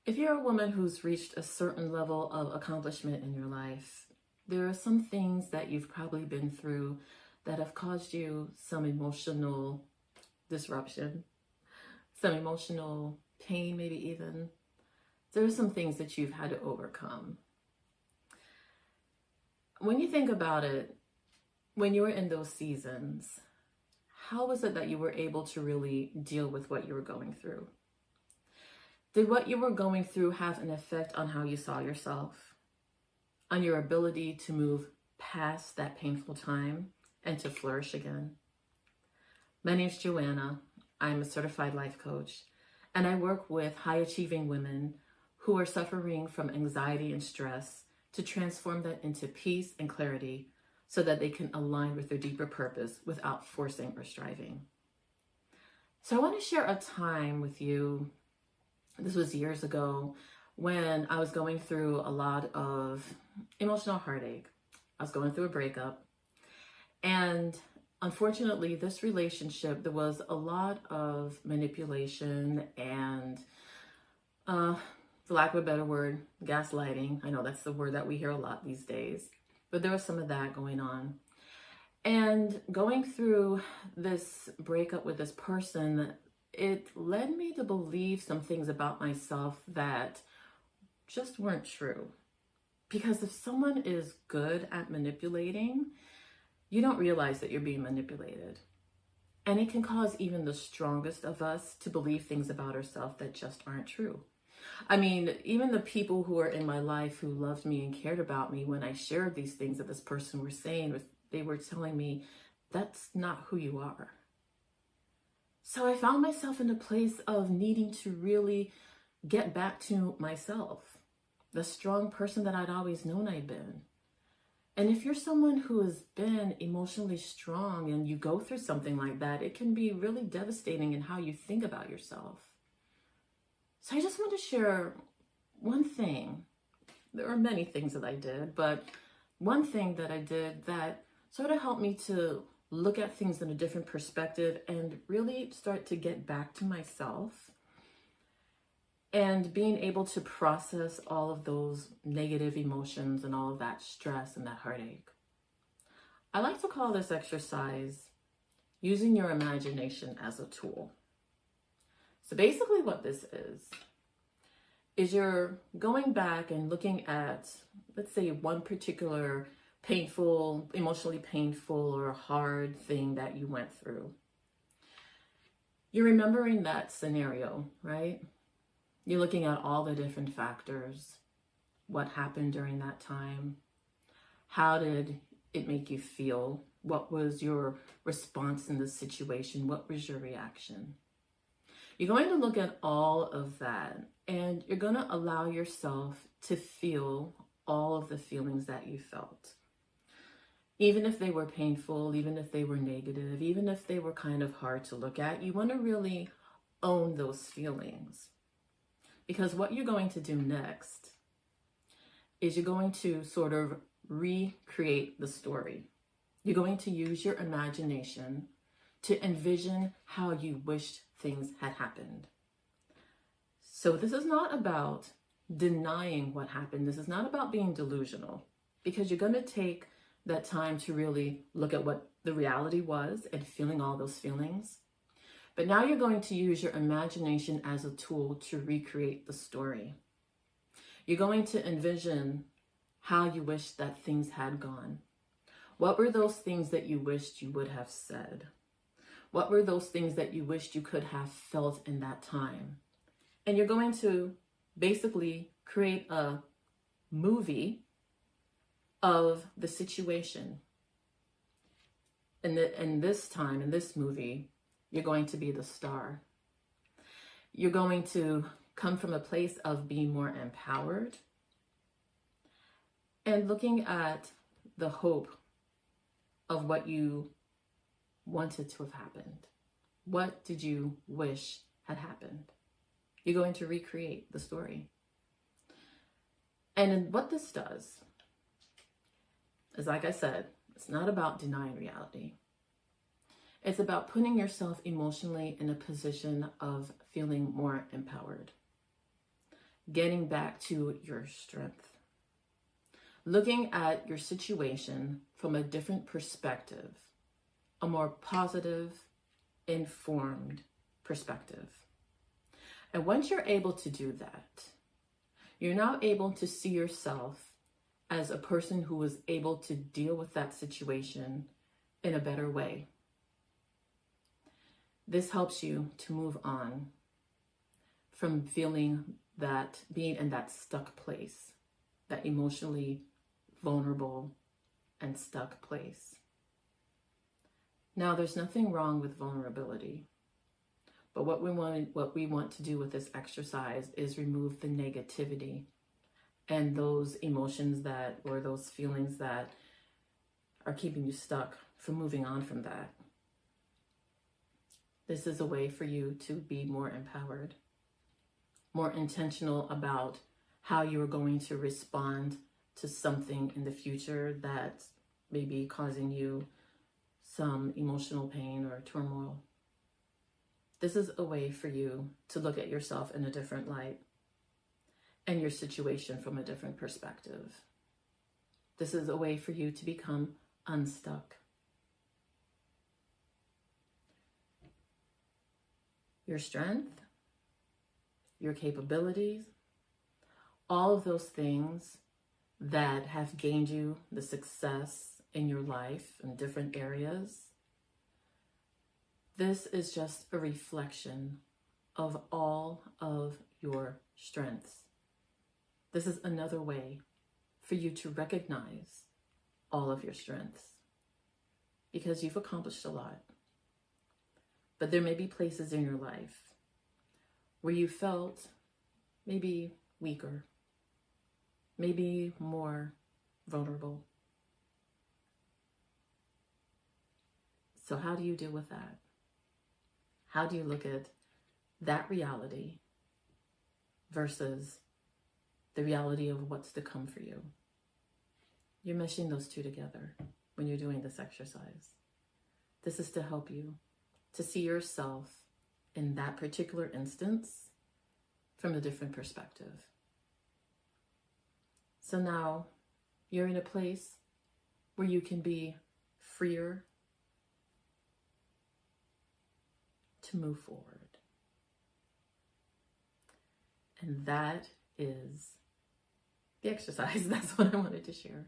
If you're a woman who's reached a certain level of accomplishment in your life, there are some things that you've probably been through that have caused you some emotional disruption, some emotional pain, maybe even. There are some things that you've had to overcome. When you think about it, when you were in those seasons, how was it that you were able to really deal with what you were going through? Did what you were going through have an effect on how you saw yourself, on your ability to move past that painful time and to flourish again? My name's Joanna. I'm a certified life coach, and I work with high-achieving women who are suffering from anxiety and stress to transform that into peace and clarity so that they can align with their deeper purpose without forcing or striving. So I want to share a time with you. This was years ago when I was going through a lot of emotional heartache. I was going through a breakup. And unfortunately, this relationship, there was a lot of manipulation and, for lack of a better word, gaslighting. I know that's the word that we hear a lot these days, but there was some of that going on. And going through this breakup with this person, it led me to believe some things about myself that just weren't true. Because if someone is good at manipulating, you don't realize that you're being manipulated. And it can cause even the strongest of us to believe things about ourselves that just aren't true. I mean, even the people who are in my life who loved me and cared about me, when I shared these things that this person was saying, they were telling me, that's not who you are. So I found myself in a place of needing to really get back to myself, the strong person that I'd always known I'd been. And if you're someone who has been emotionally strong and you go through something like that, it can be really devastating in how you think about yourself. So I just want to share one thing. There are many things that I did, but one thing that I did that sort of helped me to look at things in a different perspective and really start to get back to myself and being able to process all of those negative emotions and all of that stress and that heartache. I like to call this exercise using your imagination as a tool. So basically what this is you're going back and looking at, let's say, one particular painful, emotionally painful or hard thing that you went through. You're remembering that scenario, right? You're looking at all the different factors. What happened during that time? How did it make you feel? What was your response in the situation? What was your reaction? You're going to look at all of that, and you're going to allow yourself to feel all of the feelings that you felt. Even if they were painful, even if they were negative, even if they were kind of hard to look at, you want to really own those feelings. Because what you're going to do next is you're going to sort of recreate the story. You're going to use your imagination to envision how you wished things had happened. So this is not about denying what happened. This is not about being delusional, because you're going to take that time to really look at what the reality was and feeling all those feelings. But now you're going to use your imagination as a tool to recreate the story. You're going to envision how you wish that things had gone. What were those things that you wished you would have said? What were those things that you wished you could have felt in that time? And you're going to basically create a movie of the situation. And this time, in this movie, you're going to be the star. You're going to come from a place of being more empowered and looking at the hope of what you wanted to have happened. What did you wish had happened? You're going to recreate the story. And what this does is, like I said, it's not about denying reality. It's about putting yourself emotionally in a position of feeling more empowered. getting back to your strength. Looking at your situation from a different perspective, a more positive, informed perspective. And once you're able to do that, you're now able to see yourself as a person who was able to deal with that situation in a better way. This helps you to move on from feeling that, being in that stuck place, that emotionally vulnerable and stuck place. Now, there's nothing wrong with vulnerability, but what we want to do with this exercise is remove the negativity and those emotions that, or those feelings that are keeping you stuck from moving on from that. This is a way for you to be more empowered, more intentional about how you are going to respond to something in the future that may be causing you some emotional pain or turmoil. This is a way for you to look at yourself in a different light and your situation from a different perspective. This is a way for you to become unstuck. Your strength, your capabilities, all of those things that have gained you the success in your life in different areas. This is just a reflection of all of your strengths. This is another way for you to recognize all of your strengths, because you've accomplished a lot. But there may be places in your life where you felt maybe weaker, maybe more vulnerable. So how do you deal with that? How do you look at that reality versus the reality of what's to come for you? You're meshing those two together when you're doing this exercise. This is to help you to see yourself in that particular instance from a different perspective. So now you're in a place where you can be freer to move forward. And that is the exercise. That's what I wanted to share.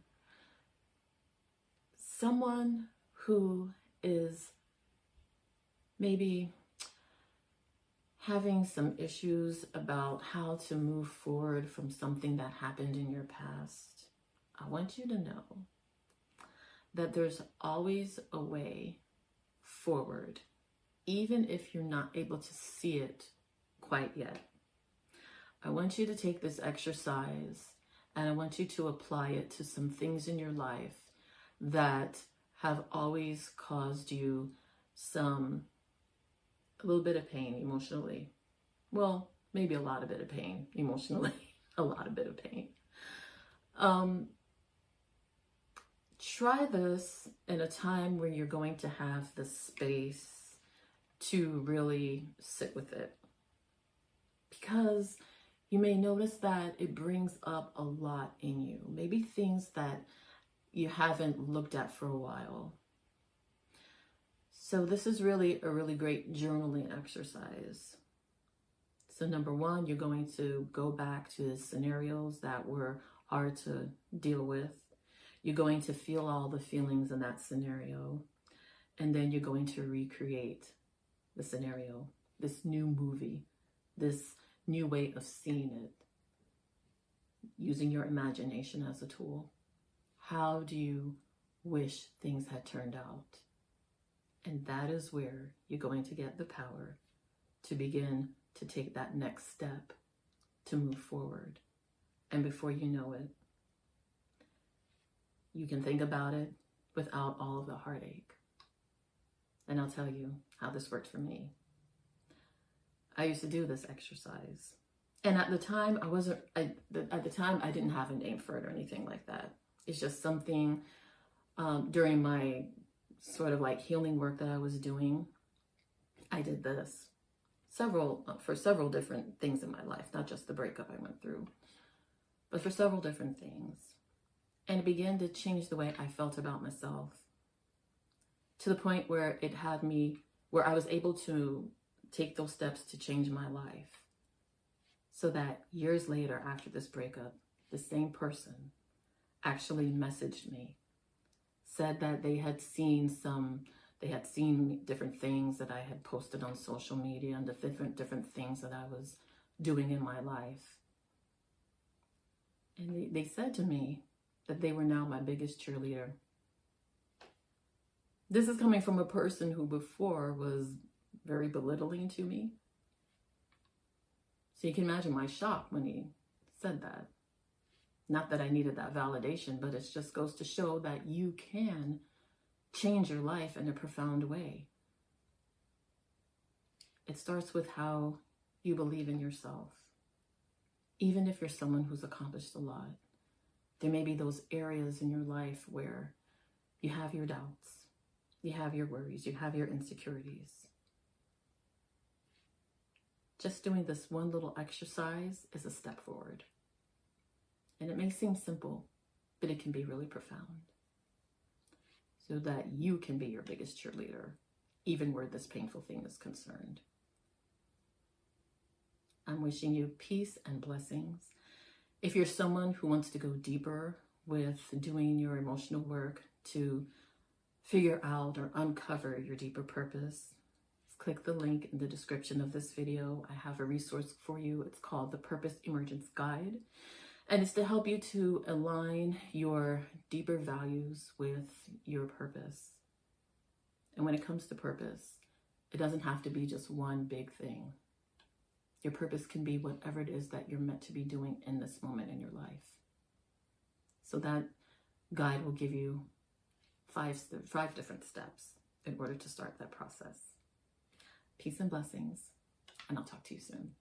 Someone who is maybe having some issues about how to move forward from something that happened in your past, I want you to know that there's always a way forward, even if you're not able to see it quite yet. I want you to take this exercise and I want you to apply it to some things in your life that have always caused you a little bit of pain emotionally. Well, maybe a lot of bit of pain emotionally, a lot of bit of pain. Try this in a time where you're going to have the space to really sit with it, because you may notice that it brings up a lot in you, maybe things that you haven't looked at for a while. So this is really a really great journaling exercise. So number one, you're going to go back to the scenarios that were hard to deal with. You're going to feel all the feelings in that scenario. And then you're going to recreate the scenario, this new movie, this new way of seeing it, using your imagination as a tool. How do you wish things had turned out? And that is where you're going to get the power to begin to take that next step to move forward. And before you know it, you can think about it without all of the heartache. And I'll tell you how this worked for me. I used to do this exercise. And at the time, I didn't have a name for it or anything like that. It's just something during my sort of like healing work that I was doing, I did this. for several different things in my life, not just the breakup I went through, but for several different things. And it began to change the way I felt about myself, to the point where it had me, where I was able to take those steps to change my life. So that years later, after this breakup, the same person actually messaged me, said that they had seen different things that I had posted on social media and the different things that I was doing in my life. And they said to me that they were now my biggest cheerleader. This is coming from a person who before was very belittling to me. So you can imagine my shock when he said that. Not that I needed that validation, but it just goes to show that you can change your life in a profound way. It starts with how you believe in yourself. Even if you're someone who's accomplished a lot, there may be those areas in your life where you have your doubts, you have your worries, you have your insecurities. Just doing this one little exercise is a step forward. And it may seem simple, but it can be really profound. So that you can be your biggest cheerleader, even where this painful thing is concerned. I'm wishing you peace and blessings. If you're someone who wants to go deeper with doing your emotional work to figure out or uncover your deeper purpose, click the link in the description of this video. I have a resource for you. It's called the Purpose Emergence Guide. And it's to help you to align your deeper values with your purpose. And when it comes to purpose, it doesn't have to be just one big thing. Your purpose can be whatever it is that you're meant to be doing in this moment in your life. So that guide will give you five different steps in order to start that process. Peace and blessings, and I'll talk to you soon.